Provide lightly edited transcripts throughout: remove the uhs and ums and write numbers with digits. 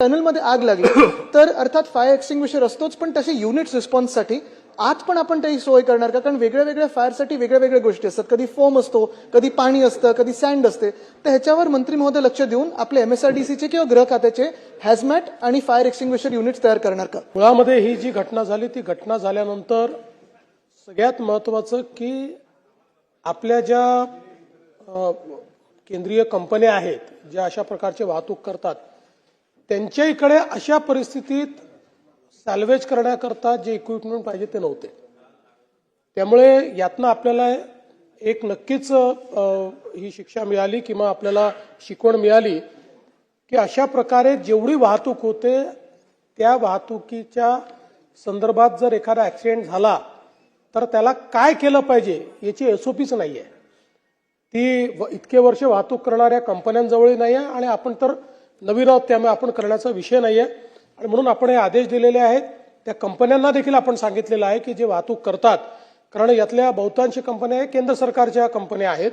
टनलमध्ये आग लागली तर अर्थात फायर एक्सटिंग्विशर असतोच, पण तसे युनिट्स रिस्पॉन्ससाठी आत पण आपण त्याची सोय करणार का? कारण वेगळ्या वेगळ्या फायरसाठी वेगळ्या वेगळ्या गोष्टी असतात. कधी फोम असतो, कधी पाणी असतं, कधी सँड असते. तर ह्याच्यावर मंत्री महोदय लक्ष देऊन आपले MSRDCचे किंवा गृह खात्याचे हॅझमॅट आणि फायर एक्सटिंग्विशर युनिट्स तयार करणार का? मुळामध्ये ही जी घटना झाली ती घटना झाल्यानंतर सगळ्यात महत्त्वाचं की आपल्या ज्या केंद्रीय कंपन्या आहेत ज्या अशा प्रकारची वाहतूक करतात त्यांच्या इकडे अशा परिस्थितीत सॅल्वेज करण्याकरता जे इक्विपमेंट पाहिजे ते नव्हते. त्यामुळे यातनं आपल्याला एक नक्कीच ही शिक्षा मिळाली किंवा आपल्याला शिकवण मिळाली की अशा प्रकारे जेवढी वाहतूक होते त्या वाहतुकीच्या संदर्भात जर एखादा ऍक्सिडेंट झाला तर त्याला काय केलं पाहिजे याची SOPच नाही आहे. ती इतके वर्ष वाहतूक करणाऱ्या कंपन्यांजवळही नाही आहे आणि आपण तर नवीन आहोत त्यामुळे आपण करण्याचा विषय नाही आहे. आणि म्हणून आपण हे आदेश दिलेले आहेत. त्या कंपन्यांना देखील आपण सांगितलेलं आहे की जे वाहतूक करतात, कारण यातल्या बहुतांश कंपन्या केंद्र सरकारच्या कंपन्या आहेत,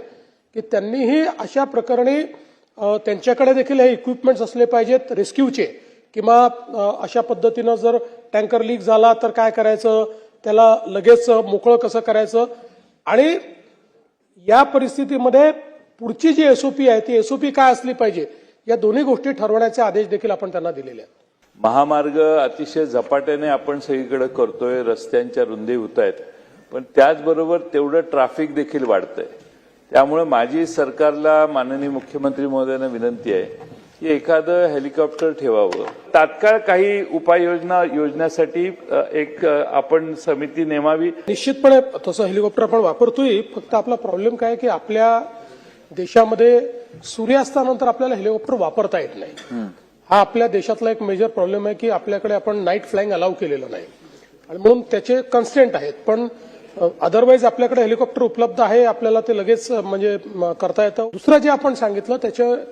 की त्यांनीही अशा प्रकरणी त्यांच्याकडे देखील हे इक्विपमेंट्स असले पाहिजेत रेस्क्यूचे, किंवा अशा पद्धतीनं जर टँकर लीक झाला तर काय करायचं, त्याला लगेच मोकळं कसं करायचं, आणि या परिस्थितीमध्ये पुढची जी SOP आहे ती SOP काय असली पाहिजे या दोन्ही गोष्टी ठरवण्याचे आदेश देखील आपण त्यांना दिलेले आहेत. महामार्ग अतिशय झपाट्याने आपण सगळीकडे करतोय, रस्त्यांच्या रुंदी होत आहेत, पण त्याचबरोबर तेवढं ट्रॅफिक देखील वाढतंय. त्यामुळे माझी सरकारला माननीय मुख्यमंत्री महोदयांना विनंती आहे की एखादं हेलिकॉप्टर ठेवावं. तात्काळ काही उपाययोजना योजण्यासाठी एक आपण समिती नेमावी. निश्चितपणे तसं हेलिकॉप्टर आपण वापरतोय. फक्त आपला प्रॉब्लेम काय की आपल्या देशामध्ये सूर्यास्तानंतर आपल्याला हेलिकॉप्टर वापरता येत नाही. हा आपल्या देशातला एक मेजर प्रॉब्लेम आहे की आपल्याकडे आपण नाईट फ्लाइंग अलाउ केलेलं नाही आणि म्हणून त्याचे कन्स्टेंट आहेत. पण अदरवाईज आपल्याकडे हेलिकॉप्टर उपलब्ध आहे, आपल्याला ते लगेच म्हणजे करता येतं. दुसरं जे आपण सांगितलं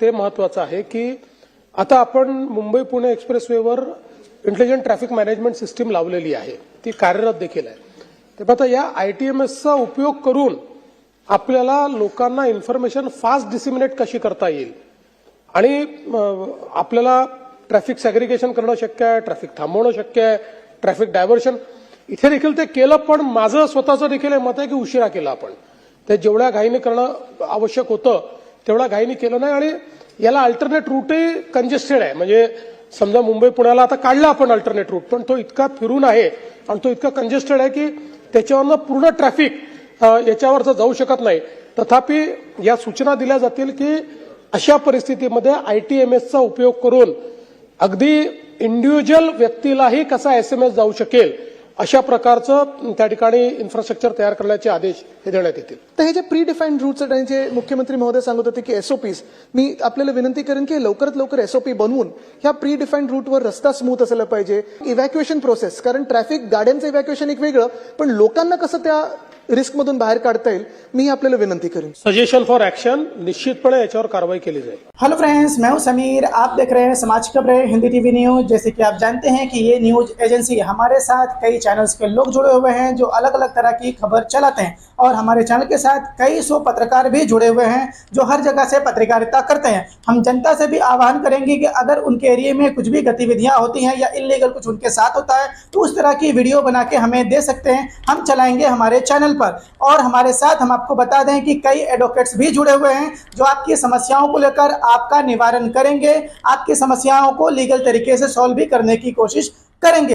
ते महत्वाचं आहे की आता आपण मुंबई पुणे एक्सप्रेसवेवर इंटेलिजंट ट्रॅफिक मॅनेजमेंट सिस्टीम लावलेली आहे, ती कार्यरत देखील आहे. तर आता या ITMSचा उपयोग करून आपल्याला लोकांना इन्फॉर्मेशन फास्ट डिसिमिनेट कशी करता येईल आणि आपल्याला ट्रॅफिक सॅग्रिगेशन करणं शक्य आहे, ट्रॅफिक थांबवणं शक्य आहे, ट्रॅफिक डायव्हर्शन इथे देखील ते केलं. पण माझं स्वतःचं देखील मत आहे की उशिरा केलं आपण. ते जेवढ्या घाईने करणं आवश्यक होतं तेवढ्या घाईने केलं नाही. आणि याला अल्टरनेट रूटही कंजेस्टेड आहे. म्हणजे समजा मुंबई पुण्याला आता काढला आपण अल्टरनेट रूट, पण तो इतका फिरून आहे आणि तो इतका कंजेस्टेड आहे की त्याच्यावरनं पूर्ण ट्रॅफिक याच्यावर जाऊ शकत नाही. तथापि या सूचना दिल्या जातील की अशा परिस्थितीमध्ये ITMSचा उपयोग करून अगदी इंडिव्हिज्युअल व्यक्तीलाही कसा SMS जाऊ शकेल अशा प्रकारचं त्या ठिकाणी इन्फ्रास्ट्रक्चर तयार करण्याचे आदेश हे देण्यात येतील. तर हे जे प्री डिफाईन्ड रूट्स आणि जे मुख्यमंत्री महोदय सांगत होते की SOPs, मी आपल्याला विनंती करेन की लवकरात लवकर SOP बनवून ह्या प्री डिफाईन्ड रूटवर रस्ता स्मूथ असायला पाहिजे. इव्हॅक्युएशन प्रोसेस, कारण ट्रॅफिक गाड्यांचं इव्हॅक्युएशन एक वेगळं, पण लोकांना कसं त्या रिस्क मधून बाहर काढता येईल मी आपल्याला विनंती करेन. सजेशन फॉर एक्शन निश्चितपणे याच्यावर कारवाई केली जाईल. हेलो फ्रेंड्स, मैं हूं समीर, आप देख रहे हैं समाज खबरें हिंदी TV न्यूज। जैसे कि आप जानते हैं कि ये न्यूज एजेंसी हमारे साथ कई चैनल्स के लोग जुड़े हुए हैं जो अलग अलग तरह की खबर चलाते हैं, और हमारे चैनल के साथ कई सौ पत्रकार भी जुड़े हुए हैं जो हर जगह से पत्रकारिता करते हैं। हम जनता से भी आह्वान करेंगे कि अगर उनके एरिया में कुछ भी गतिविधियां होती हैं या इलीगल कुछ उनके साथ होता है तो उस तरह की वीडियो बना के हमें दे सकते हैं, हम चलाएंगे हमारे चैनल पर। और हमारे साथ हम आपको बता दें कि कई एडवोकेट्स भी जुड़े हुए हैं जो आपकी समस्याओं को लेकर आपका निवारण करेंगे, आपकी समस्याओं को लीगल तरीके से सॉल्व भी करने की कोशिश करेंगे।